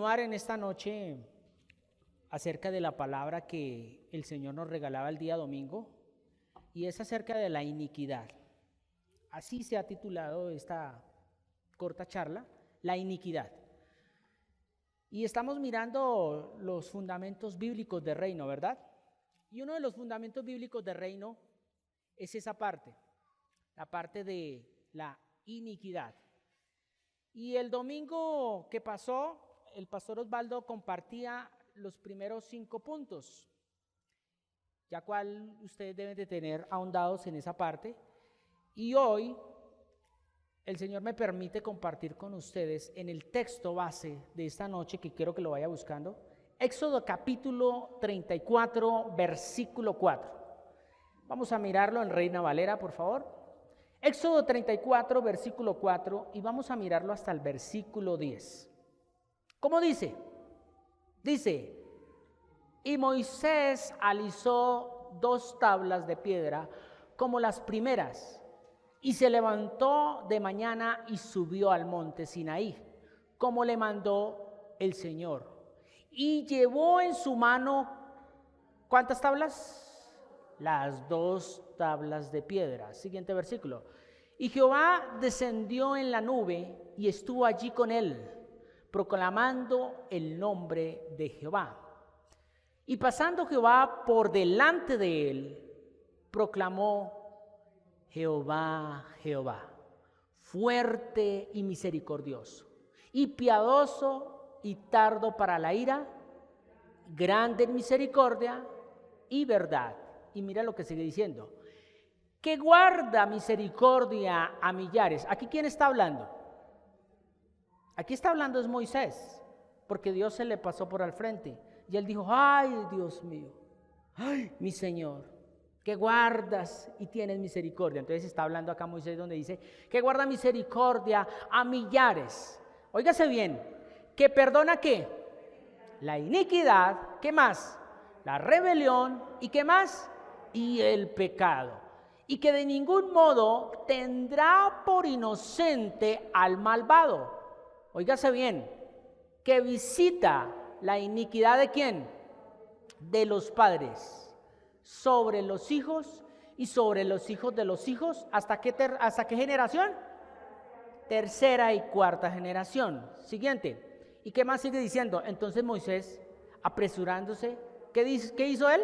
continuar en esta noche acerca de la palabra que el Señor nos regalaba el día domingo, y es acerca de la iniquidad. Así se ha titulado esta corta charla, la iniquidad. Y estamos mirando los fundamentos bíblicos del reino, ¿verdad? Y uno de los fundamentos bíblicos del reino es esa parte, la parte de la iniquidad. Y el domingo que pasó, el pastor Osvaldo compartía los primeros 5 puntos, ya cual ustedes deben de tener ahondados en esa parte. Y hoy el Señor me permite compartir con ustedes en el texto base de esta noche, que quiero que lo vaya buscando, Éxodo capítulo 34, versículo 4. Vamos a mirarlo en Reina Valera, por favor. Éxodo 34, versículo 4, y vamos a mirarlo hasta el versículo 10. ¿Cómo dice? Dice: y Moisés alisó 2 tablas de piedra como las primeras, y se levantó de mañana y subió al monte Sinaí, como le mandó el Señor. Y llevó en su mano, ¿cuántas tablas? Las 2 tablas de piedra. Siguiente versículo. Y Jehová descendió en la nube y estuvo allí con él, proclamando el nombre de Jehová. Y pasando Jehová por delante de él, proclamó: Jehová, Jehová, fuerte y misericordioso, y piadoso y tardo para la ira, grande en misericordia y verdad. Y mira lo que sigue diciendo: que guarda misericordia a millares. ¿Aquí quién está hablando? Aquí está hablando es Moisés, porque Dios se le pasó por al frente. Y él dijo: ay, Dios mío, ay, mi Señor, que guardas y tienes misericordia. Entonces está hablando acá Moisés, donde dice que guarda misericordia a millares. Óigase bien, que perdona ¿qué? La iniquidad. ¿Qué más? La rebelión. ¿Y qué más? Y el pecado. Y que de ningún modo tendrá por inocente al malvado. Óigase bien, que visita la iniquidad ¿de quién? De los padres sobre los hijos y sobre los hijos de los hijos. ¿Hasta qué generación? Tercera y cuarta generación. Siguiente. ¿Y qué más sigue diciendo? Entonces Moisés, apresurándose, ¿qué hizo él?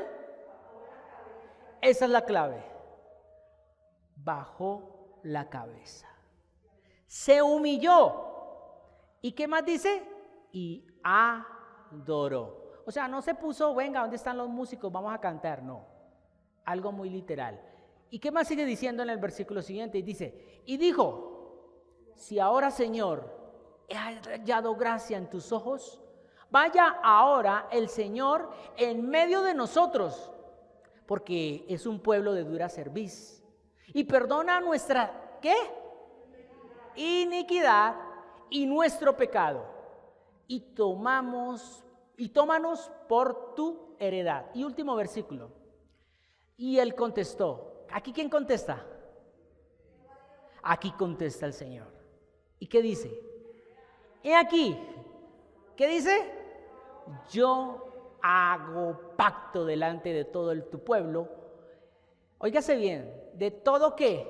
Esa es la clave. Bajó la cabeza, se humilló. ¿Y qué más dice? Y adoró. O sea, no se puso, venga, ¿dónde están los músicos? Vamos a cantar. No, algo muy literal. ¿Y qué más sigue diciendo en el versículo siguiente? Y dice: y dijo: si ahora, Señor, he hallado gracia en tus ojos, vaya ahora el Señor en medio de nosotros, porque es un pueblo de dura cerviz, y perdona nuestra, ¿qué? Iniquidad y nuestro pecado, y tómanos por tu heredad. Y último versículo. Y él contestó. ¿Aquí quién contesta? Aquí contesta el Señor. ¿Y qué dice? He aquí. ¿Qué dice? Yo hago pacto delante de todo tu pueblo. Óigase bien, ¿de todo qué?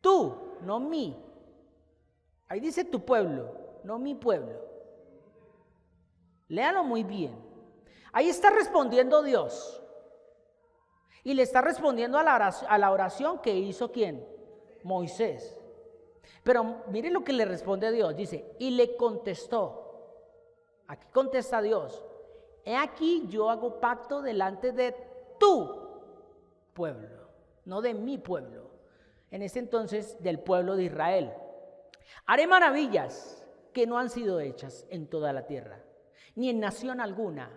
Tú, no mí. Ahí dice tu pueblo, no mi pueblo. Léalo muy bien. Ahí está respondiendo Dios. Y le está respondiendo a la oración que hizo ¿quién? Moisés. Pero mire lo que le responde Dios. Dice: y le contestó. Aquí contesta Dios: he aquí yo hago pacto delante de tu pueblo, no de mi pueblo. En este entonces del pueblo de Israel. Haré maravillas que no han sido hechas en toda la tierra, ni en nación alguna,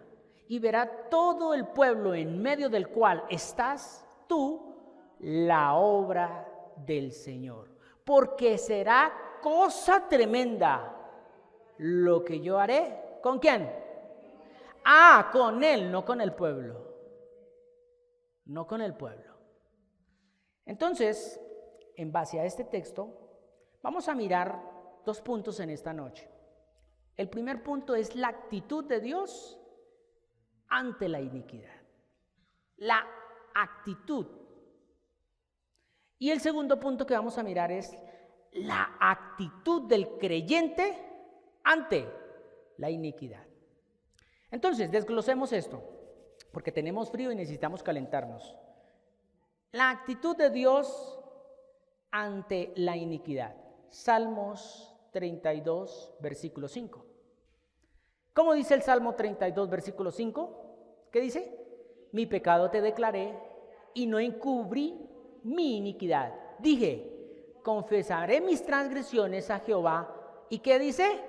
y verá todo el pueblo en medio del cual estás tú la obra del Señor, porque será cosa tremenda lo que yo haré. ¿Con quién? Con él, no con el pueblo. No con el pueblo. Entonces, en base a este texto, vamos a mirar 2 puntos en esta noche. El primer punto es la actitud de Dios ante la iniquidad. La actitud. Y el segundo punto que vamos a mirar es la actitud del creyente ante la iniquidad. Entonces, desglosemos esto, porque tenemos frío y necesitamos calentarnos. La actitud de Dios ante la iniquidad. Salmos 32, versículo 5. ¿Cómo dice el Salmo 32, versículo 5? ¿Qué dice? Mi pecado te declaré y no encubrí mi iniquidad. Dije, confesaré mis transgresiones a Jehová. ¿Y qué dice?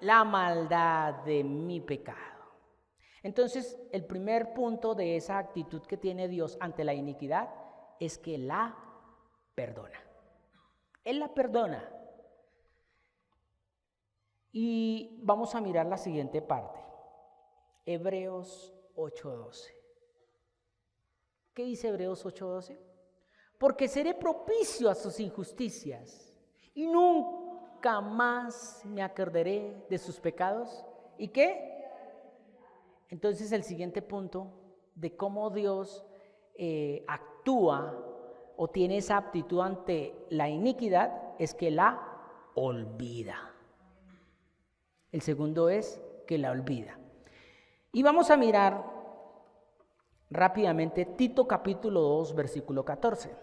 La maldad de mi pecado. Entonces, el primer punto de esa actitud que tiene Dios ante la iniquidad es que la perdona. Él la perdona. Y vamos a mirar la siguiente parte. Hebreos 8:12. ¿Qué dice Hebreos 8:12? Porque seré propicio a sus injusticias y nunca más me acordaré de sus pecados. ¿Y qué? Entonces el siguiente punto de cómo Dios actúa o tiene esa aptitud ante la iniquidad es que la olvida. El segundo es que la olvida. Y vamos a mirar rápidamente Tito capítulo 2, versículo 14.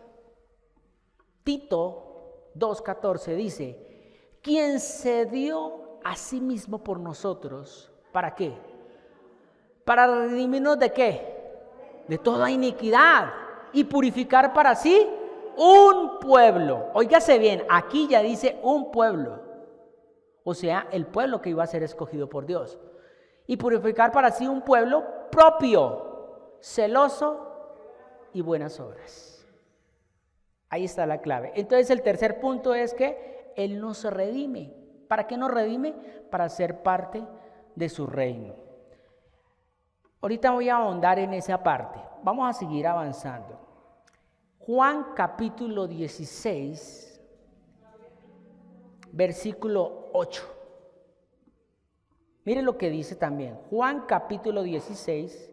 Tito 2:14 dice, quien se dio a sí mismo por nosotros, ¿para qué? Para redimirnos ¿de qué? De toda iniquidad y purificar para sí un pueblo. Óigase bien, aquí ya dice un pueblo, o sea, el pueblo que iba a ser escogido por Dios. Y purificar para sí un pueblo propio, celoso y buenas obras. Ahí está la clave. Entonces el tercer punto es que Él nos redime. ¿Para qué nos redime? Para ser parte de su reino. Ahorita voy a ahondar en esa parte. Vamos a seguir avanzando. Juan capítulo 16, versículo 8. Mire lo que dice también. Juan capítulo 16,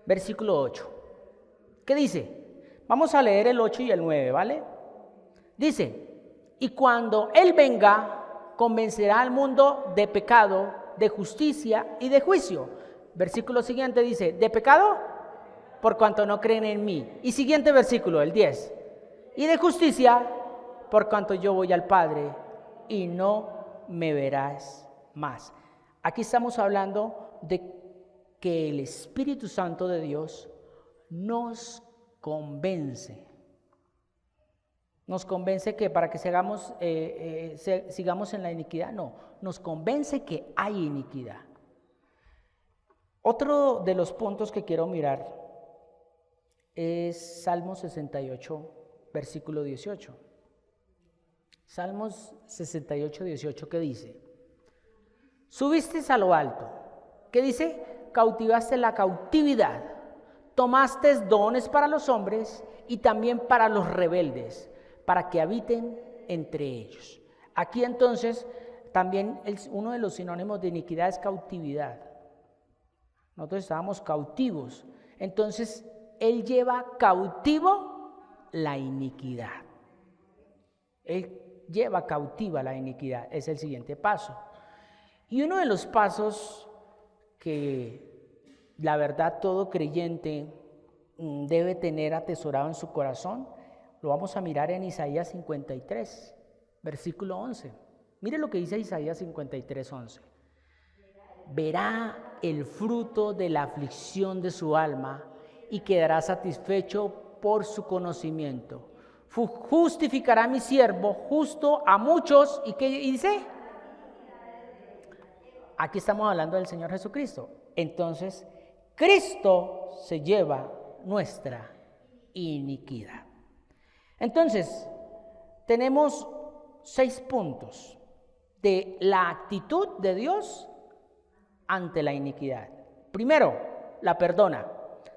versículo 8. ¿Qué dice? Vamos a leer el 8 y el 9, ¿vale? Dice, y cuando Él venga, convencerá al mundo de pecado, de justicia y de juicio. Versículo siguiente dice, ¿de pecado? Por cuanto no creen en mí. Y siguiente versículo, el 10. Y de justicia, por cuanto yo voy al Padre y no me verás más. Aquí estamos hablando de que el Espíritu Santo de Dios nos convence. Nos convence que para que sigamos en la iniquidad, no. Nos convence que hay iniquidad. Otro de los puntos que quiero mirar es Salmos 68, versículo 18. Salmos 68, 18, ¿qué dice? Subiste a lo alto. ¿Qué dice? Cautivaste la cautividad. Tomaste dones para los hombres y también para los rebeldes, para que habiten entre ellos. Aquí entonces también uno de los sinónimos de iniquidad es cautividad. Nosotros estábamos cautivos. Entonces Él lleva cautivo la iniquidad. Él lleva cautiva la iniquidad. Es el siguiente paso. Y uno de los pasos que la verdad todo creyente debe tener atesorado en su corazón, lo vamos a mirar en Isaías 53, versículo 11. Mire lo que dice Isaías 53, 11. Verá el fruto de la aflicción de su alma y quedará satisfecho por su conocimiento. Justificará a mi siervo justo a muchos. ¿Y qué dice? Aquí estamos hablando del Señor Jesucristo. Entonces, Cristo se lleva nuestra iniquidad. Entonces, tenemos 6 puntos de la actitud de Dios ante la iniquidad. Primero, la perdona.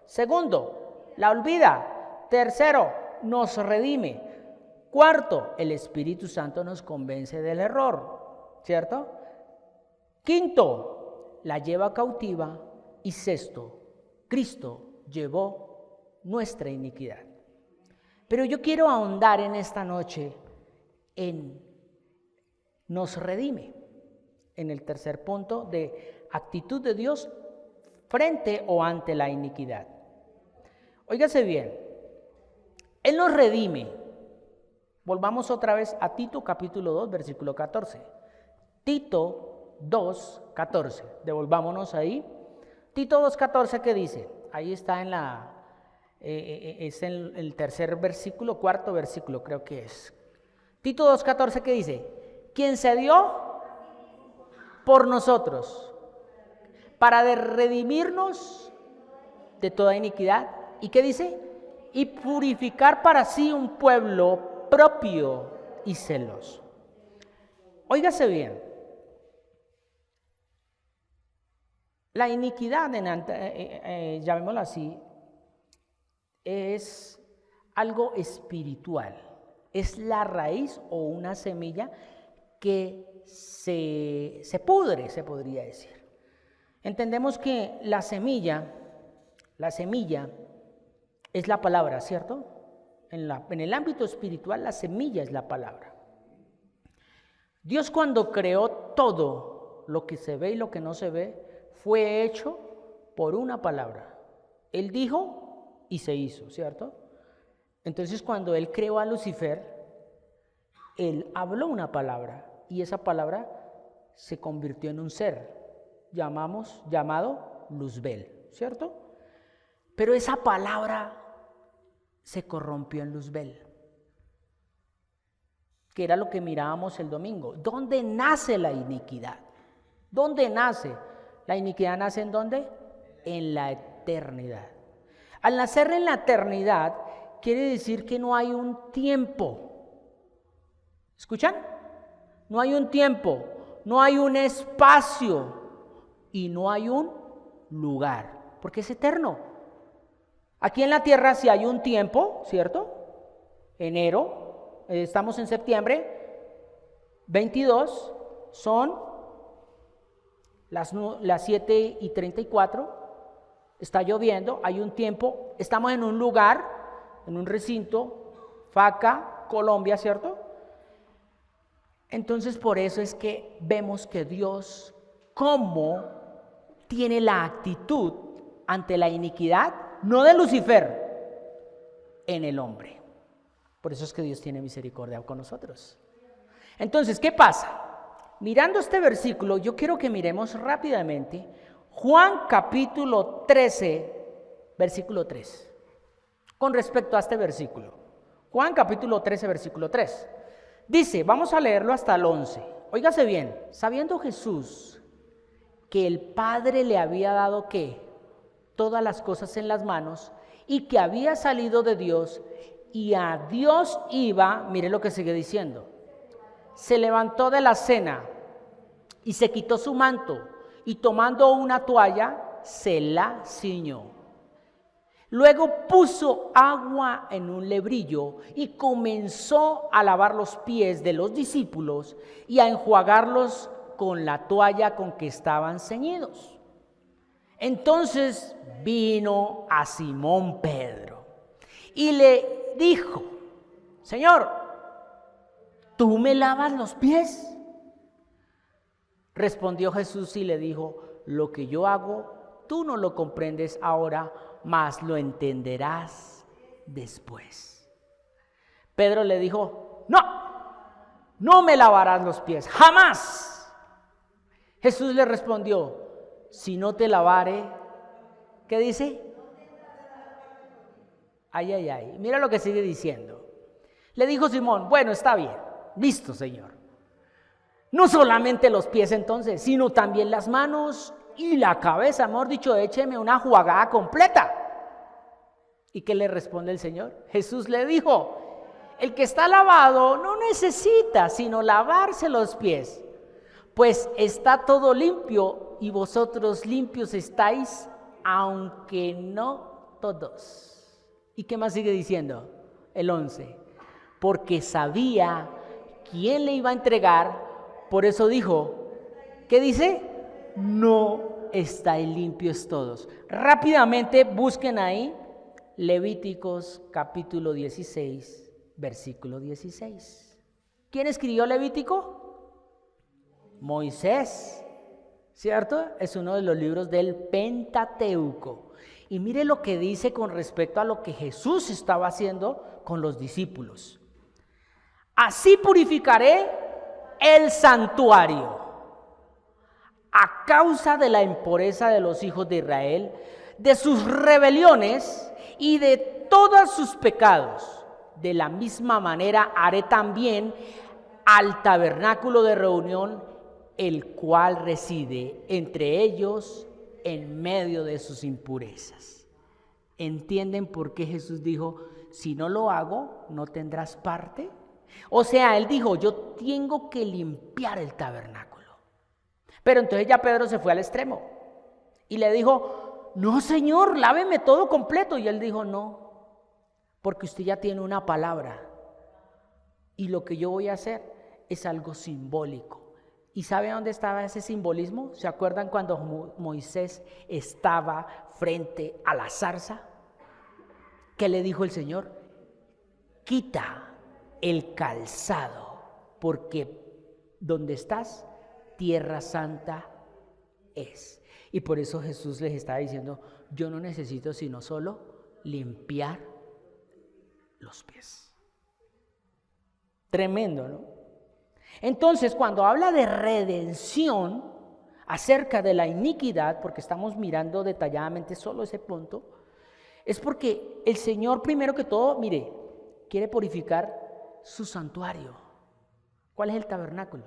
Segundo, la olvida. Tercero, nos redime. Cuarto, el Espíritu Santo nos convence del error, ¿cierto? Quinto, la lleva cautiva. Y sexto, Cristo llevó nuestra iniquidad. Pero yo quiero ahondar en esta noche en nos redime, en el tercer punto de actitud de Dios frente o ante la iniquidad. Óigase bien, Él nos redime. Volvamos otra vez a Tito capítulo 2, versículo 14. Tito 2, 14. Devolvámonos ahí. Tito 2, 14, ¿qué dice? Ahí está es en el tercer versículo, cuarto versículo creo que es. Tito 2, 14, ¿qué dice? Quien se dio por nosotros para redimirnos de toda iniquidad. ¿Y qué dice? Y purificar para sí un pueblo propio y celoso. Óigase bien. La iniquidad, llamémoslo así, es algo espiritual. Es la raíz o una semilla que se pudre, se podría decir. Entendemos que la semilla es la palabra, ¿cierto? En el ámbito espiritual, la semilla es la palabra. Dios, cuando creó todo lo que se ve y lo que no se ve, fue hecho por una palabra. Él dijo y se hizo, ¿cierto? Entonces, cuando Él creó a Lucifer, Él habló una palabra y esa palabra se convirtió en un ser llamado Luzbel, ¿cierto? Pero esa palabra se corrompió en Luzbel, que era lo que mirábamos el domingo. ¿Dónde nace la iniquidad? ¿Dónde nace? La iniquidad nace ¿en dónde? En la eternidad. Al nacer en la eternidad, quiere decir que no hay un tiempo. ¿Escuchan? No hay un tiempo, no hay un espacio y no hay un lugar, porque es eterno. Aquí en la tierra sí hay un tiempo, ¿cierto? Enero, estamos en septiembre 22, son las 7:34, está lloviendo, hay un tiempo, estamos en un lugar, en un recinto, Faca, Colombia, ¿cierto? Entonces, por eso es que vemos que Dios, ¿cómo tiene la actitud ante la iniquidad? No de Lucifer, en el hombre. Por eso es que Dios tiene misericordia con nosotros. Entonces, ¿qué pasa? Mirando este versículo, yo quiero que miremos rápidamente Juan capítulo 13, versículo 3. Con respecto a este versículo. Juan capítulo 13, versículo 3. Dice, vamos a leerlo hasta el 11. Óigase bien, sabiendo Jesús que el Padre le había dado ¿qué? Todas las cosas en las manos y que había salido de Dios y a Dios iba, mire lo que sigue diciendo. Se levantó de la cena y se quitó su manto y tomando una toalla se la ciñó. Luego puso agua en un lebrillo y comenzó a lavar los pies de los discípulos y a enjuagarlos con la toalla con que estaban ceñidos. Entonces vino a Simón Pedro y le dijo, Señor, ¿tú me lavas los pies? Respondió Jesús y le dijo, lo que yo hago, tú no lo comprendes ahora, mas lo entenderás después. Pedro le dijo, no me lavarás los pies, jamás. Jesús le respondió, si no te lavare, ¿qué dice? Ay, mira lo que sigue diciendo. Le dijo Simón, bueno, está bien, listo, Señor. No solamente los pies entonces, sino también las manos y la cabeza, mejor dicho, écheme una enjuagada completa. ¿Y qué le responde el Señor? Jesús le dijo, el que está lavado no necesita sino lavarse los pies, pues está todo limpio y vosotros limpios estáis, aunque no todos. ¿Y qué más sigue diciendo? El 11. Porque sabía quién le iba a entregar, por eso dijo, ¿qué dice? no estáis limpios todos. Rápidamente busquen ahí Levíticos capítulo 16, versículo 16. ¿Quién escribió Levítico? Moisés, ¿cierto? Es uno de los libros del Pentateuco. Y mire lo que dice con respecto a lo que Jesús estaba haciendo con los discípulos. Así purificaré el santuario a causa de la impureza de los hijos de Israel, de sus rebeliones y de todos sus pecados. De la misma manera haré también al tabernáculo de reunión, el cual reside entre ellos en medio de sus impurezas. ¿Entienden por qué Jesús dijo, si no lo hago, no tendrás parte? O sea, él dijo, yo tengo que limpiar el tabernáculo. Pero entonces ya Pedro se fue al extremo y le dijo, no Señor, láveme todo completo. Y él dijo, no, porque usted ya tiene una palabra y lo que yo voy a hacer es algo simbólico. ¿Y sabe dónde estaba ese simbolismo? ¿Se acuerdan cuando Moisés estaba frente a la zarza? ¿Qué le dijo el Señor? Quita el calzado, porque donde estás, tierra santa es. Y por eso Jesús les está diciendo, yo no necesito sino solo limpiar los pies. Tremendo, ¿no? Entonces, cuando habla de redención acerca de la iniquidad, porque estamos mirando detalladamente solo ese punto, es porque el Señor, primero que todo, mire, quiere purificar su santuario. ¿Cuál es el tabernáculo?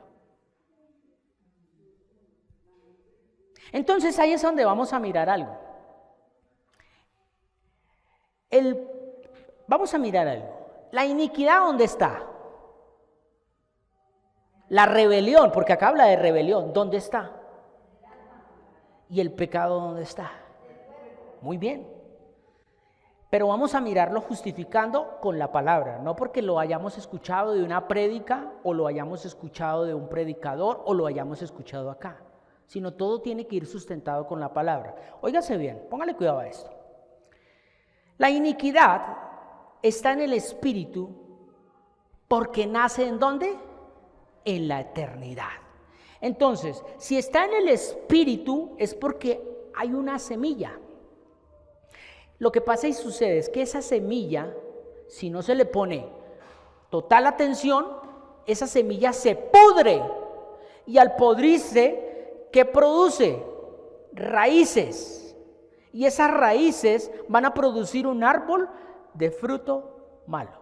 Entonces, ahí es donde vamos a mirar algo. Vamos a mirar algo. La iniquidad, ¿dónde está? La rebelión, porque acá habla de rebelión, ¿dónde está? ¿Y el pecado dónde está? Muy bien. Pero vamos a mirarlo justificando con la palabra, no porque lo hayamos escuchado de una prédica o lo hayamos escuchado de un predicador o lo hayamos escuchado acá, sino todo tiene que ir sustentado con la palabra. Óigase bien, póngale cuidado a esto. La iniquidad está en el espíritu porque nace ¿en dónde? En la eternidad. Entonces, si está en el espíritu es porque hay una semilla. Lo que pasa y sucede es que esa semilla, si no se le pone total atención, esa semilla se pudre y al podrirse, ¿qué produce? Raíces. Y esas raíces van a producir un árbol de fruto malo.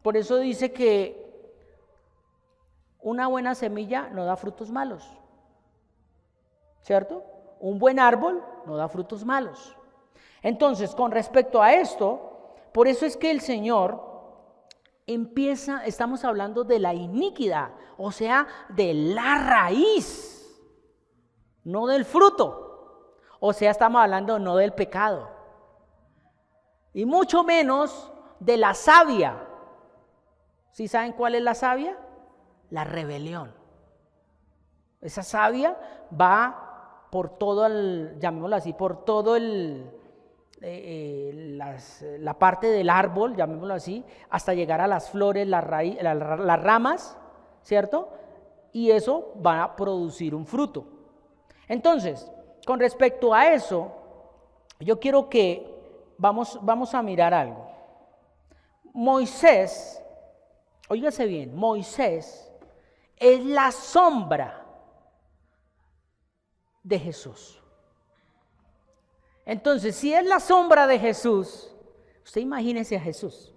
Por eso dice que una buena semilla no da frutos malos, ¿cierto? Un buen árbol no da frutos malos. Entonces, con respecto a esto, por eso es que el Señor estamos hablando de la iniquidad, o sea, de la raíz, no del fruto. O sea, estamos hablando no del pecado, y mucho menos de la savia. ¿Sí saben cuál es la savia? La rebelión. Esa savia va por todo llamémoslo así, por todo la parte del árbol, llamémoslo así, hasta llegar a las flores, las ramas, ¿cierto? Y eso va a producir un fruto. Entonces, con respecto a eso, yo quiero que vamos a mirar algo. Moisés, óigase bien, Moisés es la sombra de Jesús. Entonces, si es la sombra de Jesús, usted imagínese a Jesús.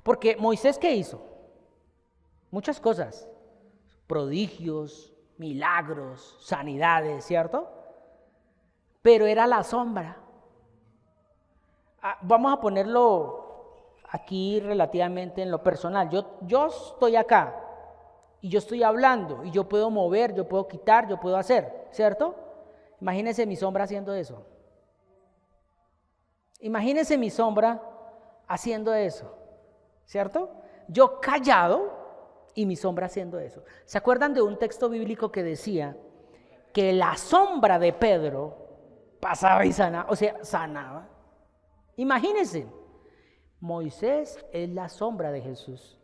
Porque Moisés, ¿qué hizo? Muchas cosas, prodigios, milagros, sanidades, ¿cierto? Pero era la sombra. Vamos a ponerlo aquí relativamente en lo personal. Yo estoy acá y yo estoy hablando y yo puedo mover, yo puedo quitar, yo puedo hacer, ¿cierto? Imagínense mi sombra haciendo eso. Imagínense mi sombra haciendo eso, ¿cierto? Yo callado y mi sombra haciendo eso. ¿Se acuerdan de un texto bíblico que decía que la sombra de Pedro pasaba y sanaba? O sea, sanaba. Imagínense, Moisés es la sombra de Jesús.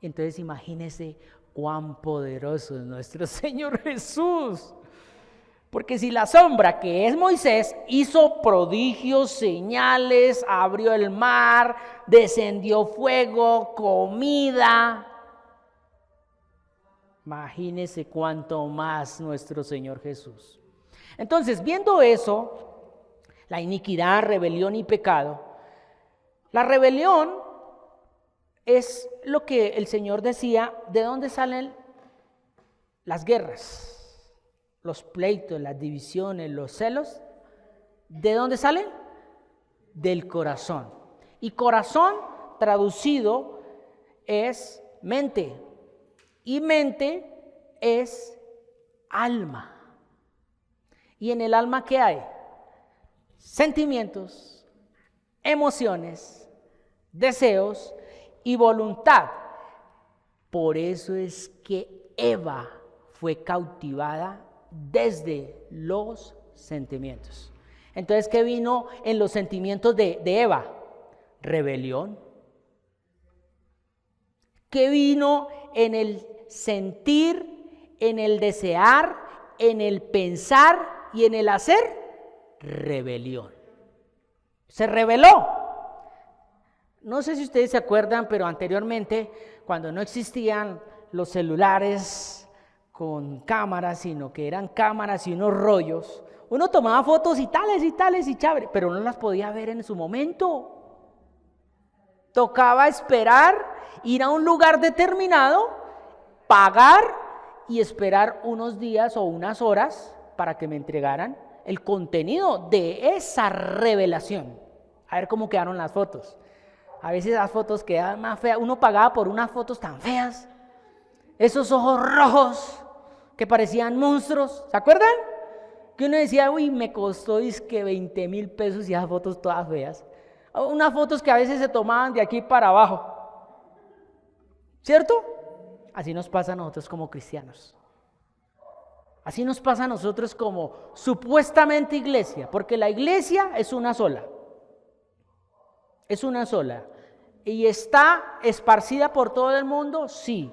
Entonces imagínense cuán poderoso es nuestro Señor Jesús. Porque si la sombra, que es Moisés, hizo prodigios, señales, abrió el mar, descendió fuego, comida, imagínese cuánto más nuestro Señor Jesús. Entonces, viendo eso, la iniquidad, rebelión y pecado, la rebelión es lo que el Señor decía, ¿de dónde salen las guerras? Los pleitos, las divisiones, los celos, ¿de dónde salen? Del corazón. Y corazón traducido es mente. Y mente es alma. ¿Y en el alma qué hay? Sentimientos, emociones, deseos y voluntad. Por eso es que Eva fue cautivada desde los sentimientos. Entonces, ¿qué vino en los sentimientos de Eva? Rebelión. ¿Qué vino en el sentir, en el desear, en el pensar y en el hacer? Rebelión. Se rebeló. No sé si ustedes se acuerdan, pero anteriormente, cuando no existían los celulares con cámaras, sino que eran cámaras y unos rollos, uno tomaba fotos y tales y chévere, pero no las podía ver en su momento. Tocaba esperar, ir a un lugar determinado, pagar y esperar unos días o unas horas para que me entregaran el contenido de esa revelación. A ver cómo quedaron las fotos. A veces las fotos quedaban más feas. Uno pagaba por unas fotos tan feas. Esos ojos rojos que parecían monstruos. ¿Se acuerdan? Que uno decía, uy, me costó que 20,000 pesos y esas fotos todas feas. Unas fotos que a veces se tomaban de aquí para abajo. ¿Cierto? Así nos pasa a nosotros como cristianos. Así nos pasa a nosotros como supuestamente iglesia. Porque la iglesia es una sola. Es una sola. ¿Y está esparcida por todo el mundo? Sí.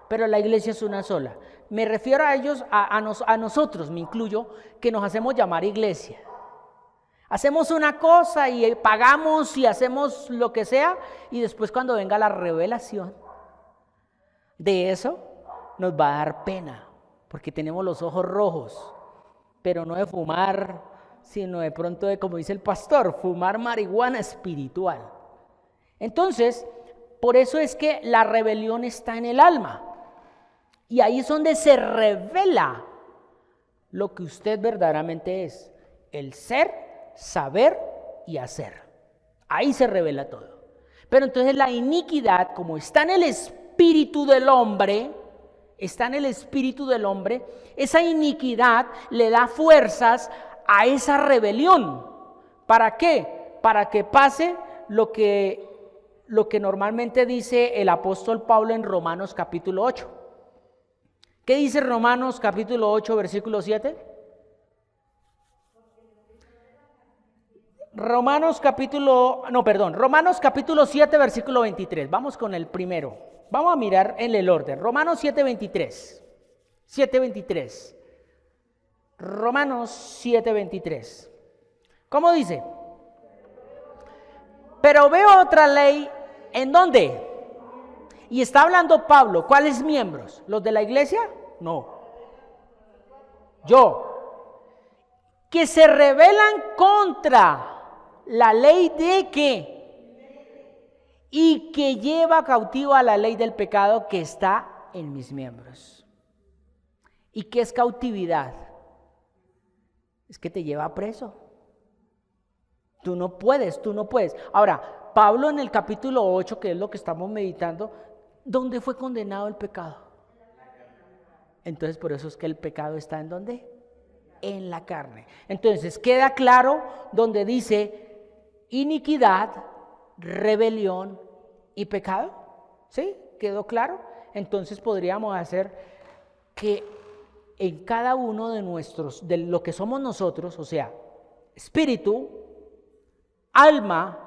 Pero la iglesia es una sola. Me refiero a ellos, a nosotros, me incluyo, que nos hacemos llamar iglesia. Hacemos una cosa y pagamos y hacemos lo que sea, y después cuando venga la revelación de eso, nos va a dar pena, porque tenemos los ojos rojos, pero no de fumar, sino de pronto de, como dice el pastor, fumar marihuana espiritual. Entonces, por eso es que la rebelión está en el alma. Y ahí es donde se revela lo que usted verdaderamente es. El ser, saber y hacer. Ahí se revela todo. Pero entonces la iniquidad, como está en el espíritu del hombre, esa iniquidad le da fuerzas a esa rebelión. ¿Para qué? Para que pase lo que normalmente dice el apóstol Pablo en Romanos capítulo 8. ¿Qué dice Romanos capítulo 8, versículo 7? Romanos capítulo 7, versículo 23. Vamos con el primero. Vamos a mirar en el orden. Romanos 7, 23. 7, 23. Romanos 7, 23. ¿Cómo dice? Pero veo otra ley, ¿en dónde? Y está hablando Pablo, ¿cuáles miembros? ¿Los de la iglesia? No. Yo. Que se rebelan contra la ley de ¿qué? Y que lleva cautivo a la ley del pecado que está en mis miembros. ¿Y qué es cautividad? Es que te lleva preso. Tú no puedes. Ahora, Pablo en el capítulo 8, que es lo que estamos meditando, ¿dónde fue condenado el pecado? Entonces, por eso es que el pecado está ¿en dónde? En la carne. Entonces, queda claro donde dice iniquidad, rebelión y pecado. ¿Sí? ¿Quedó claro? entonces podríamos hacer que en cada uno de nosotros, de lo que somos nosotros, o sea, espíritu, alma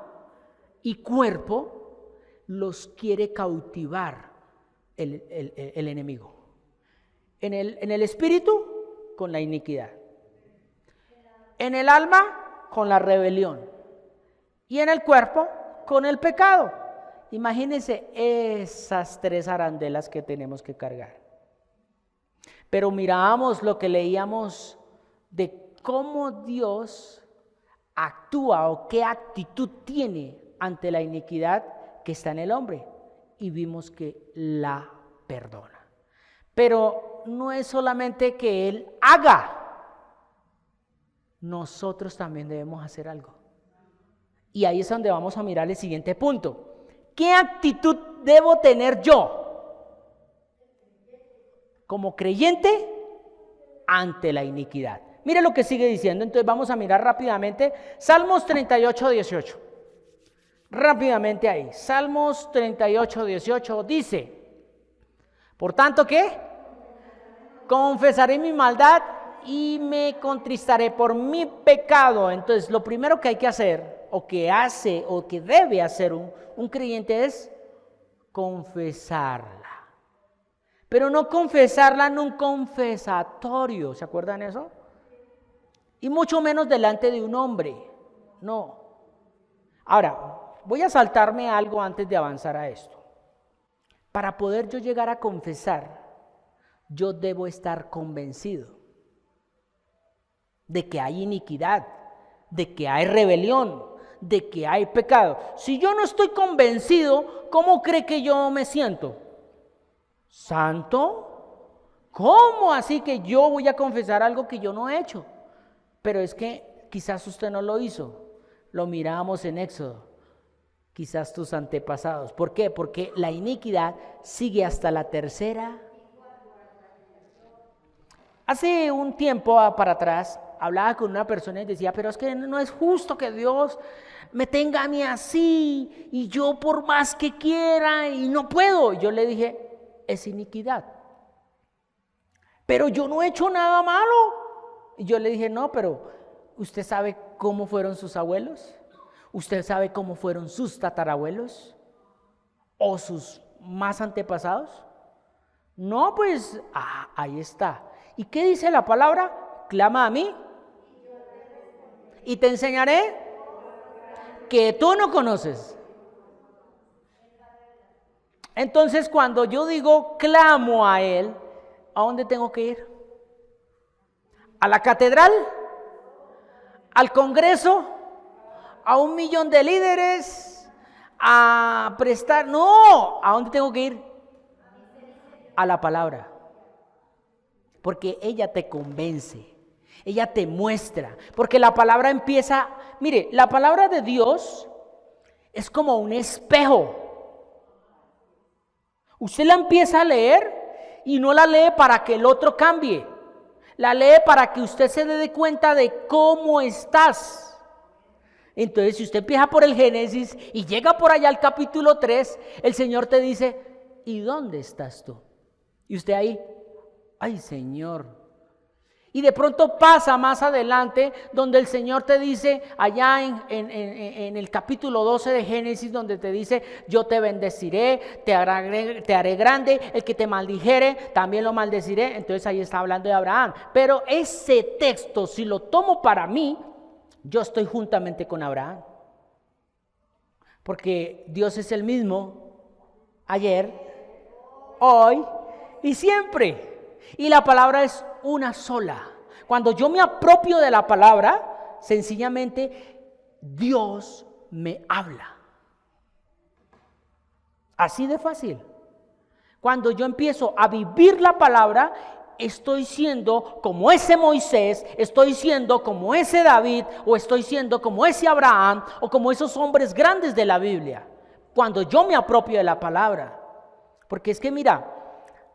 y cuerpo, los quiere cautivar el enemigo. En el espíritu, con la iniquidad. En el alma, con la rebelión. Y en el cuerpo, con el pecado. Imagínense esas 3 arandelas que tenemos que cargar. Pero mirábamos lo que leíamos de cómo Dios actúa o qué actitud tiene ante la iniquidad que está en el hombre. Y vimos que la perdona. Pero no es solamente que Él haga. Nosotros también debemos hacer algo. Y ahí es donde vamos a mirar el siguiente punto. ¿Qué actitud debo tener yo como creyente ante la iniquidad? Mire lo que sigue diciendo. Entonces vamos a mirar rápidamente Salmos 38, 18. Rápidamente ahí. Salmos 38, 18 dice: por tanto, ¿qué? Confesaré mi maldad y me contristaré por mi pecado. Entonces lo primero que hay que hacer, o que hace, o que debe hacer un creyente es confesarla. Pero no confesarla en un confesatorio, ¿se acuerdan eso? Y mucho menos delante de un hombre, no. Ahora, voy a saltarme algo antes de avanzar a esto. Para poder yo llegar a confesar, yo debo estar convencido de que hay iniquidad, de que hay rebelión, de que hay pecado. Si yo no estoy convencido, ¿cómo cree que yo me siento? ¿Santo? ¿Cómo así que yo voy a confesar algo que yo no he hecho? Pero es que quizás usted no lo hizo. Lo mirábamos en Éxodo. Quizás tus antepasados. ¿Por qué? Porque la iniquidad sigue hasta la 3ª. Hace un tiempo para atrás hablaba con una persona y decía, pero es que no es justo que Dios me tenga a mí así y yo por más que quiera y no puedo. Y yo le dije, es iniquidad. Pero yo no he hecho nada malo. Y yo le dije, no, pero ¿usted sabe cómo fueron sus abuelos? ¿Usted sabe cómo fueron sus tatarabuelos? ¿O sus más antepasados? No, pues, ahí está. ¿Y qué dice la palabra? Clama a mí y te enseñaré que tú no conoces. Entonces, cuando yo digo clamo a Él, ¿a dónde tengo que ir? ¿A la catedral? ¿Al Congreso? ¿A 1 millón de líderes? ¿A prestar? No, ¿a dónde tengo que ir? A la palabra. Porque ella te convence, ella te muestra, porque la palabra empieza, mire, la palabra de Dios es como un espejo. Usted la empieza a leer y no la lee para que el otro cambie, la lee para que usted se dé cuenta de cómo estás. Entonces, si usted empieza por el Génesis y llega por allá al capítulo 3, el Señor te dice, ¿y dónde estás tú? Y usted ahí, ay Señor. Y de pronto pasa más adelante donde el Señor te dice allá en el capítulo 12 de Génesis, donde te dice, yo te bendeciré, te haré grande, el que te maldijere también lo maldeciré. Entonces ahí está hablando de Abraham. Pero ese texto, si lo tomo para mí, yo estoy juntamente con Abraham. Porque Dios es el mismo ayer, hoy y siempre. Y la palabra es una sola. Cuando yo me apropio de la palabra, sencillamente Dios me habla. Así de fácil. Cuando yo empiezo a vivir la palabra, estoy siendo como ese Moisés, estoy siendo como ese David, o estoy siendo como ese Abraham, o como esos hombres grandes de la Biblia. Cuando yo me apropio de la palabra. Porque es que mira,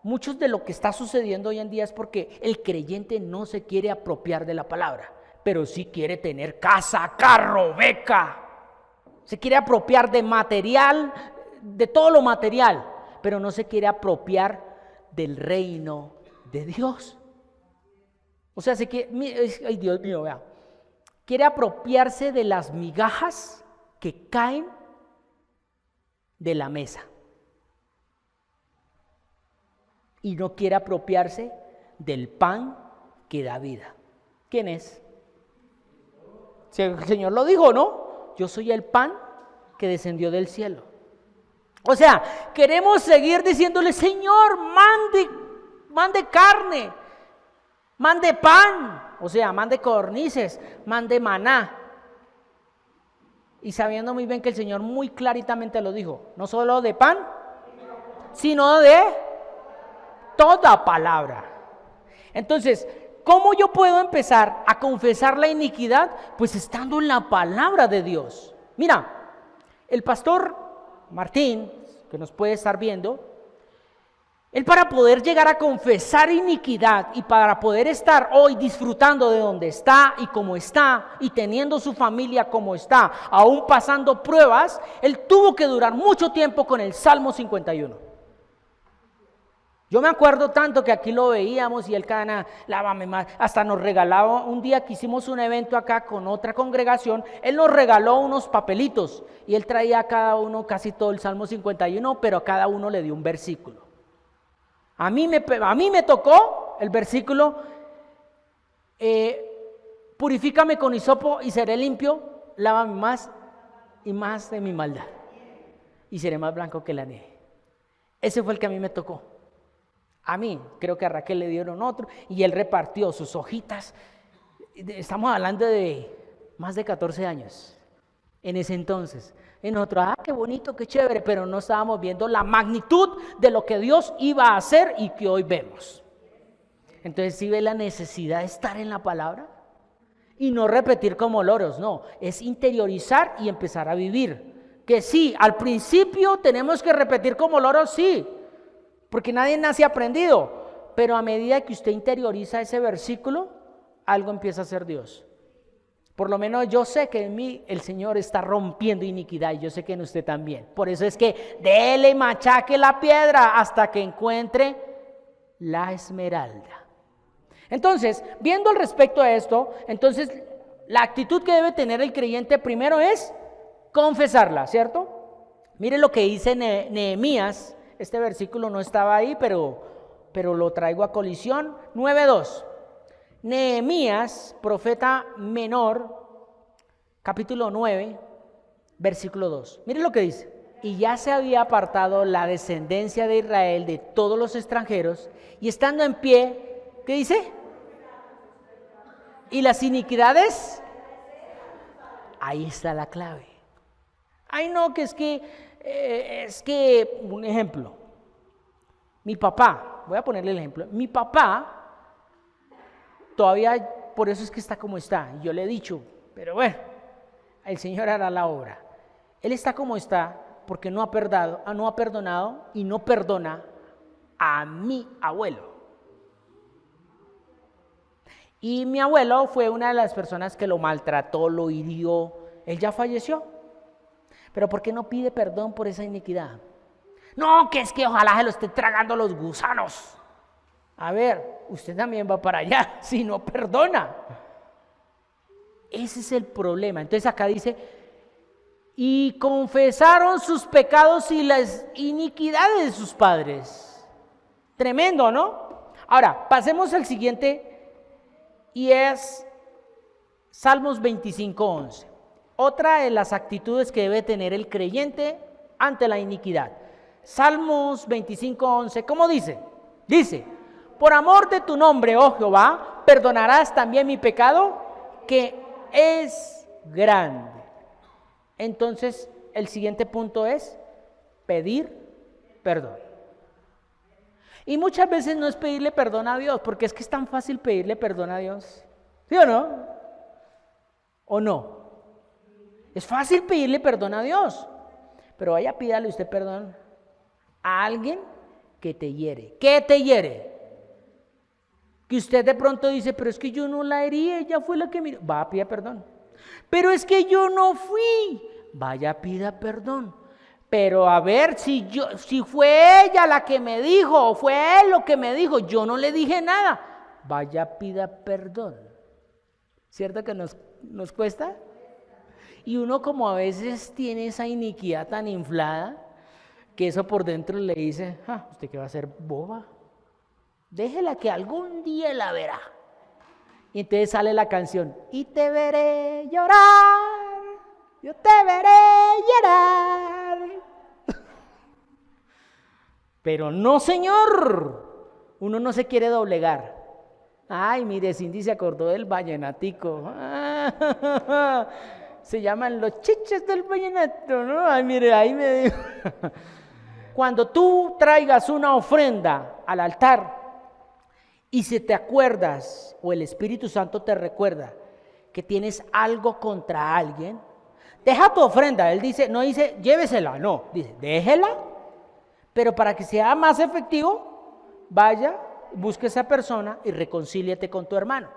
muchos de lo que está sucediendo hoy en día es porque el creyente no se quiere apropiar de la palabra, pero sí quiere tener casa, carro, beca. Se quiere apropiar de material, de todo lo material, pero no se quiere apropiar del reino de Dios. O sea, ay Dios mío, vea, quiere apropiarse de las migajas que caen de la mesa. Y no quiere apropiarse del pan que da vida. ¿Quién es? El Señor lo dijo, ¿no? Yo soy el pan que descendió del cielo. O sea, queremos seguir diciéndole, Señor, mande carne, mande pan, o sea, mande codornices, mande maná. Y sabiendo muy bien que el Señor muy claritamente lo dijo, no solo de pan, sino de toda palabra. Entonces, ¿cómo yo puedo empezar a confesar la iniquidad? Pues estando en la palabra de Dios. Mira, el pastor Martín, que nos puede estar viendo, él para poder llegar a confesar iniquidad y para poder estar hoy disfrutando de donde está y cómo está y teniendo su familia como está, aún pasando pruebas, él tuvo que durar mucho tiempo con el Salmo 51. Yo me acuerdo tanto que aquí lo veíamos y él lávame más, hasta nos regalaba, un día que hicimos un evento acá con otra congregación, él nos regaló unos papelitos y él traía a cada uno casi todo el Salmo 51, pero a cada uno le dio un versículo. A mí me tocó el versículo, purifícame con hisopo y seré limpio, lávame más y más de mi maldad y seré más blanco que la nieve. Ese fue el que a mí me tocó. A mí, creo que a Raquel le dieron otro y él repartió sus hojitas. Estamos hablando de más de 14 años en ese entonces. Y nosotros, qué bonito, qué chévere, pero no estábamos viendo la magnitud de lo que Dios iba a hacer y que hoy vemos. Entonces, ¿sí ve la necesidad de estar en la palabra? Y no repetir como loros, no, es interiorizar y empezar a vivir. Que sí, al principio tenemos que repetir como loros, sí, porque nadie nace aprendido, pero a medida que usted interioriza ese versículo, algo empieza a hacer Dios. Por lo menos yo sé que en mí el Señor está rompiendo iniquidad y yo sé que en usted también. Por eso es que dele y machaque la piedra hasta que encuentre la esmeralda. Entonces, viendo al respecto a esto, entonces la actitud que debe tener el creyente primero es confesarla, ¿cierto? Mire lo que dice Nehemías. Este versículo no estaba ahí, pero lo traigo a colisión. 9:2. Nehemías, profeta menor, capítulo 9, versículo 2. Mire lo que dice. Y ya se había apartado la descendencia de Israel de todos los extranjeros, y estando en pie, ¿qué dice? Y las iniquidades, ahí está la clave. Ay, no, que es que, un ejemplo, mi papá, voy a ponerle el ejemplo, mi papá, todavía, por eso es que está como está, yo le he dicho, pero bueno, el Señor hará la obra. Él está como está porque no ha perdonado y no perdona a mi abuelo. Y mi abuelo fue una de las personas que lo maltrató, lo hirió, él ya falleció. Pero ¿por qué no pide perdón por esa iniquidad? No, que es que ojalá se lo esté tragando los gusanos. A ver, usted también va para allá si no perdona. Ese es el problema. Entonces acá dice, y confesaron sus pecados y las iniquidades de sus padres. Tremendo, ¿no? Ahora, pasemos al siguiente y es Salmos 25:11. Otra de las actitudes que debe tener el creyente ante la iniquidad. Salmos 25:11, ¿cómo dice? Dice, por amor de tu nombre, oh Jehová, perdonarás también mi pecado, que es grande. Entonces, el siguiente punto es pedir perdón. Y muchas veces no es pedirle perdón a Dios, porque es que es tan fácil pedirle perdón a Dios. ¿Sí o no? ¿O no? Es fácil pedirle perdón a Dios, pero vaya, pídale usted perdón a alguien que te hiere. ¿Qué te hiere? Que usted de pronto dice, pero es que yo no la herí, ella fue la que me... Va a pedir perdón. Pero es que yo no fui. Vaya, pida perdón. Pero a ver, si fue ella la que me dijo, o fue él lo que me dijo, yo no le dije nada. Vaya, pida perdón. ¿Cierto que nos cuesta? Y uno como a veces tiene esa iniquidad tan inflada, que eso por dentro le dice, ¿usted qué va a hacer, boba? Déjela que algún día la verá. Y entonces sale la canción, y te veré llorar, yo te veré llorar. Pero no, señor, uno no se quiere doblegar. Ay, mire, Cindy se acordó del vallenatico. Se llaman los chiches del vallenato, ¿no? Ay, mire, ahí me dijo. Cuando tú traigas una ofrenda al altar y si te acuerdas o el Espíritu Santo te recuerda que tienes algo contra alguien, deja tu ofrenda. Él dice, no dice llévesela, no, dice déjela, pero para que sea más efectivo, vaya, busque a esa persona y reconcíliate con tu hermano.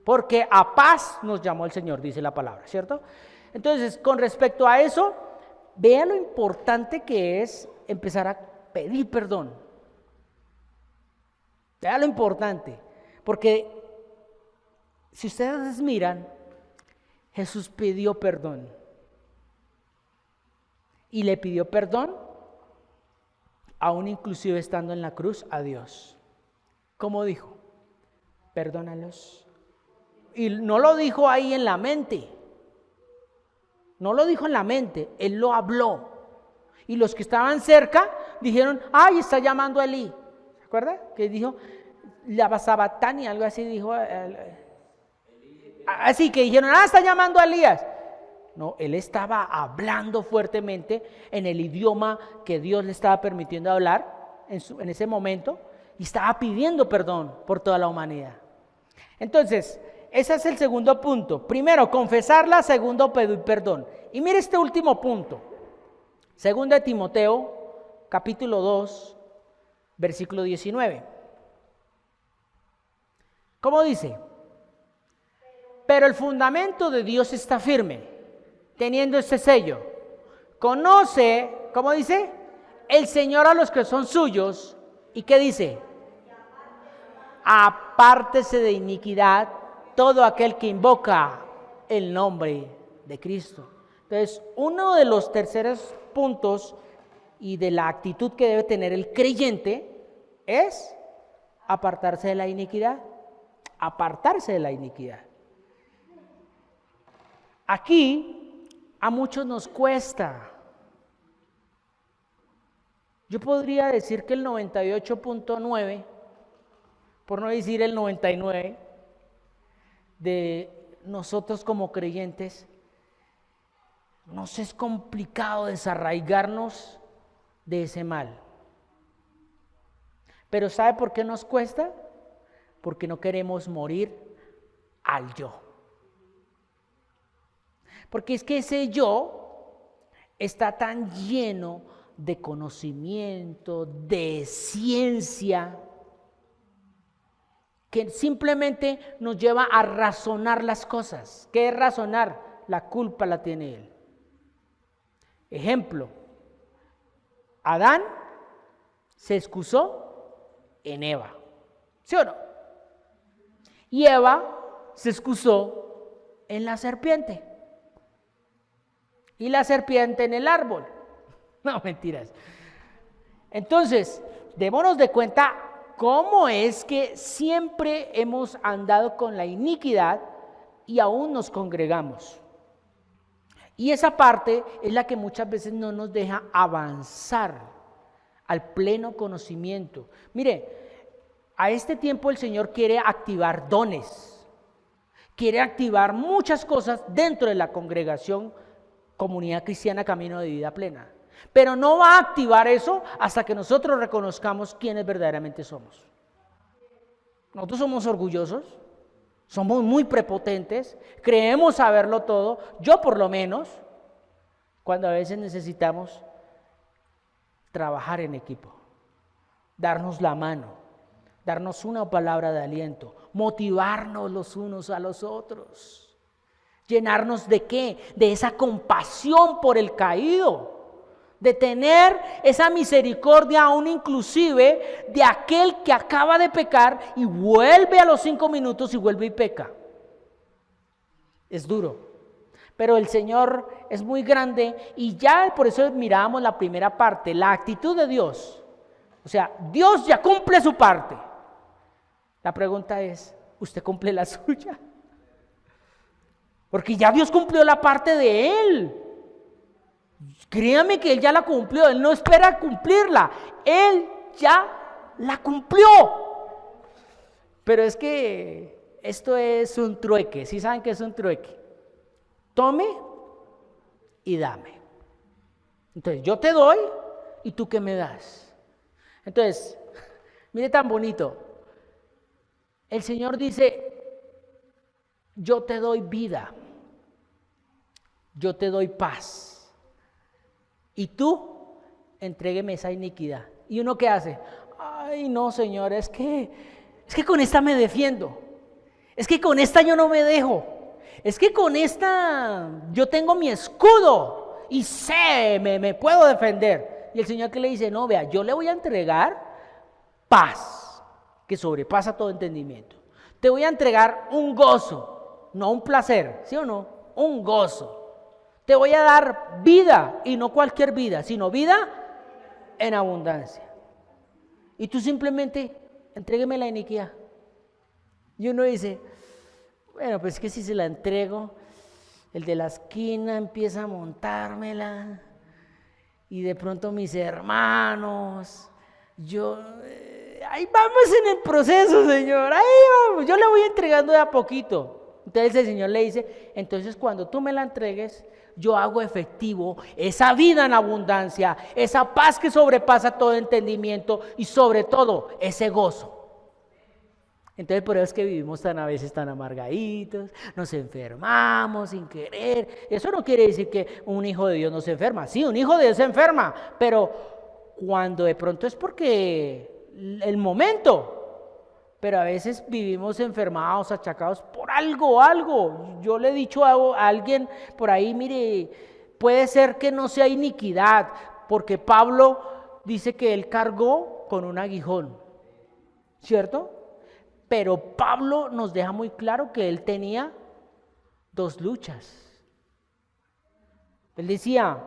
Porque a paz nos llamó el Señor, dice la palabra, ¿cierto? Entonces, con respecto a eso, vea lo importante que es empezar a pedir perdón. Vea lo importante, porque si ustedes miran, Jesús pidió perdón. Y le pidió perdón, aún inclusive estando en la cruz, a Dios. ¿Cómo dijo? Perdónalos. Y no lo dijo ahí en la mente. No lo dijo en la mente, Él lo habló. Y los que estaban cerca dijeron, ¡ay, está llamando a Elí! ¿Se acuerda? Que dijo, la Basabatani, algo así dijo. Así que dijeron, está llamando a Elías. No, él estaba hablando fuertemente en el idioma que Dios le estaba permitiendo hablar en ese momento y estaba pidiendo perdón por toda la humanidad. Entonces, ese es el segundo punto. Primero, confesarla. Segundo, pedir perdón. Y mire este último punto. Segundo de Timoteo, capítulo 2, versículo 19. ¿Cómo dice? Pero el fundamento de Dios está firme, teniendo este sello. Conoce, ¿cómo dice? El Señor a los que son suyos. ¿Y qué dice? Apártese de iniquidad todo aquel que invoca el nombre de Cristo. Entonces, uno de los terceros puntos y de la actitud que debe tener el creyente es apartarse de la iniquidad. Apartarse de la iniquidad. Aquí a muchos nos cuesta. Yo podría decir que el 98.9, por no decir el 99, de nosotros como creyentes, nos es complicado desarraigarnos de ese mal. Pero ¿sabe por qué nos cuesta? Porque no queremos morir al yo. Porque es que ese yo está tan lleno de conocimiento, de ciencia, que simplemente nos lleva a razonar las cosas. ¿Qué es razonar? La culpa la tiene él. Ejemplo, Adán se excusó en Eva, ¿sí o no? Y Eva se excusó en la serpiente. Y la serpiente en el árbol. No, mentiras. Entonces, démonos de cuenta cómo es que siempre hemos andado con la iniquidad y aún nos congregamos. Y esa parte es la que muchas veces no nos deja avanzar al pleno conocimiento. Mire, a este tiempo el Señor quiere activar dones, quiere activar muchas cosas dentro de la congregación Comunidad Cristiana Camino de Vida Plena. Pero no va a activar eso hasta que nosotros reconozcamos quiénes verdaderamente somos. Nosotros somos orgullosos, somos muy prepotentes, creemos saberlo todo, yo por lo menos, cuando a veces necesitamos trabajar en equipo, darnos la mano, darnos una palabra de aliento, motivarnos los unos a los otros, llenarnos de ¿qué? De esa compasión por el caído. de tener esa misericordia aún inclusive de aquel que acaba de pecar y vuelve a los 5 minutos y vuelve y peca. Es duro. Pero el Señor es muy grande y ya por eso mirábamos la primera parte, la actitud de Dios. O sea, Dios ya cumple su parte. La pregunta es, ¿usted cumple la suya? Porque ya Dios cumplió la parte de Él. Créame que Él ya la cumplió, Él no espera cumplirla, Él ya la cumplió. Pero es que esto es un trueque, ¿sí saben qué es un trueque? Tome y dame. Entonces yo te doy y tú qué me das. Entonces, mire tan bonito. El Señor dice, yo te doy vida, yo te doy paz y tú entrégueme esa iniquidad. ¿Y uno qué hace? Ay no, Señor, es que con esta me defiendo, es que con esta yo no me dejo. Es que con esta yo tengo mi escudo y me puedo defender. Y el Señor que le dice, no, vea, yo le voy a entregar paz que sobrepasa todo entendimiento. Te voy a entregar un gozo, no un placer, ¿sí o no? Un gozo. Te voy a dar vida y no cualquier vida, sino vida en abundancia. Y tú simplemente entrégueme la iniquidad. Y uno dice, bueno, pues es que si se la entrego, el de la esquina empieza a montármela y de pronto mis hermanos, ahí vamos en el proceso, Señor, ahí vamos, yo le voy entregando de a poquito. Entonces el Señor le dice, entonces cuando tú me la entregues, yo hago efectivo esa vida en abundancia, esa paz que sobrepasa todo entendimiento y sobre todo ese gozo. Entonces por eso es que vivimos a veces tan amargaditos, nos enfermamos sin querer. Eso no quiere decir que un hijo de Dios no se enferma. Sí, un hijo de Dios se enferma, pero cuando de pronto es porque el momento. Pero a veces vivimos enfermados, achacados por algo. Yo le he dicho a alguien por ahí, mire, puede ser que no sea iniquidad, porque Pablo dice que él cargó con un aguijón, ¿cierto? Pero Pablo nos deja muy claro que él tenía 2 luchas. Él decía,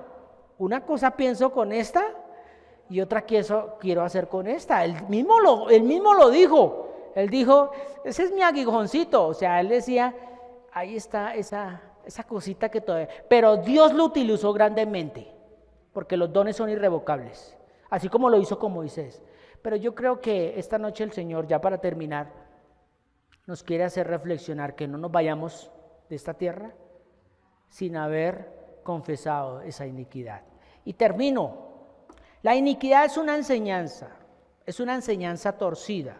una cosa pienso con esta y otra quiero hacer con esta. Él mismo lo dijo. Él dijo, ese es mi aguijoncito. O sea, él decía, ahí está esa cosita que todavía... Pero Dios lo utilizó grandemente, porque los dones son irrevocables, así como lo hizo con Moisés. Pero yo creo que esta noche el Señor, ya para terminar, nos quiere hacer reflexionar que no nos vayamos de esta tierra sin haber confesado esa iniquidad. Y termino. La iniquidad es una enseñanza torcida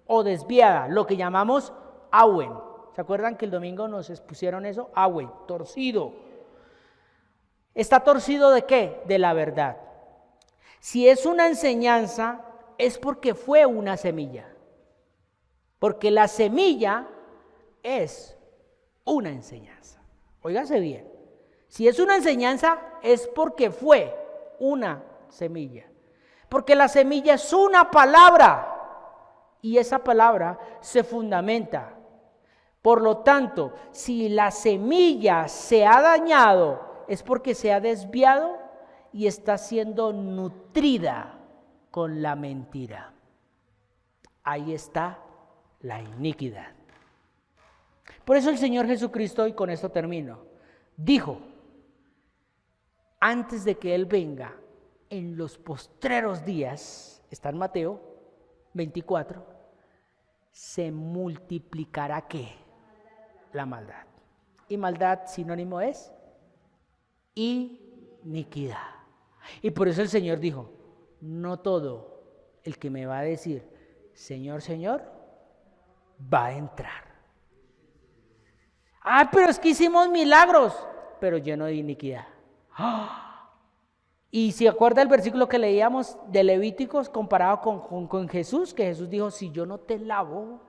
o desviada, lo que llamamos awen. ¿Se acuerdan que el domingo nos expusieron eso? Awen, torcido. ¿Está torcido de qué? De la verdad. Si es una enseñanza, es porque fue una semilla. Porque la semilla es una enseñanza. Óigase bien. Si es una enseñanza, es porque fue una semilla. Porque la semilla es una palabra. Y esa palabra se fundamenta. Por lo tanto, si la semilla se ha dañado, es porque se ha desviado y está siendo nutrida con la mentira. Ahí está la iniquidad. Por eso el Señor Jesucristo, y con esto termino, dijo, antes de que Él venga, en los postreros días, está en Mateo 24, se multiplicará ¿qué? La maldad. Y maldad sinónimo es iniquidad. Y por eso el Señor dijo, no todo el que me va a decir, Señor, Señor, va a entrar. Pero es que hicimos milagros, pero lleno de iniquidad. Y si acuerda el versículo que leíamos de Levíticos comparado con Jesús, que Jesús dijo, si yo no te lavo,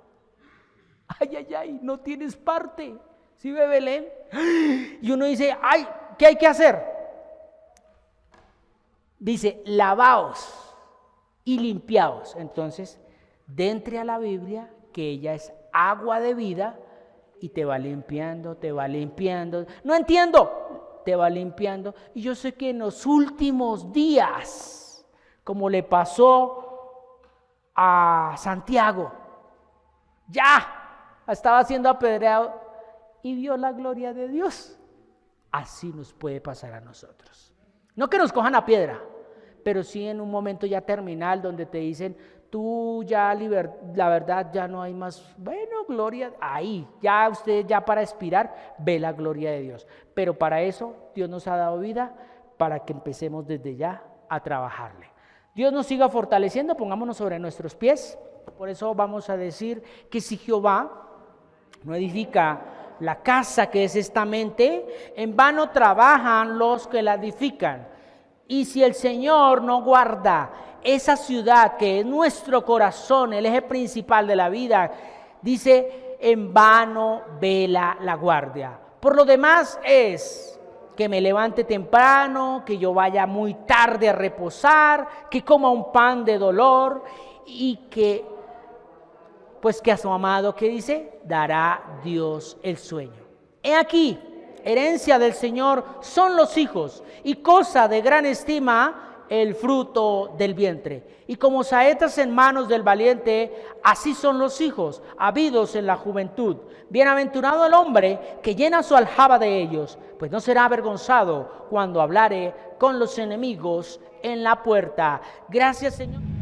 no tienes parte. ¿Sí ve Belén? Y uno dice, ¿qué hay que hacer? Dice, lavaos y limpiaos. Entonces, dentre a la Biblia que ella es agua de vida y te va limpiando, te va limpiando. No entiendo, te va limpiando. Y yo sé que en los últimos días, como le pasó a Santiago, ya estaba siendo apedreado y vio la gloria de Dios. Así nos puede pasar a nosotros. No que nos cojan a piedra, pero sí en un momento ya terminal donde te dicen, tú ya, la verdad ya no hay más, bueno, gloria, ahí, ya usted ya para expirar ve la gloria de Dios. Pero para eso Dios nos ha dado vida, para que empecemos desde ya a trabajarle. Dios nos siga fortaleciendo, pongámonos sobre nuestros pies. Por eso vamos a decir que si Jehová no edifica la casa que es esta mente, en vano trabajan los que la edifican. Y si el Señor no guarda esa ciudad que es nuestro corazón, el eje principal de la vida, dice, en vano vela la guardia. Por lo demás es que me levante temprano, que yo vaya muy tarde a reposar, que coma un pan de dolor y que, pues que a su amado, ¿qué dice? Dará Dios el sueño. He aquí, herencia del Señor son los hijos, y cosa de gran estima el fruto del vientre. Y como saetas en manos del valiente, así son los hijos, habidos en la juventud. Bienaventurado el hombre que llena su aljaba de ellos, pues no será avergonzado cuando hablare con los enemigos en la puerta. Gracias, Señor.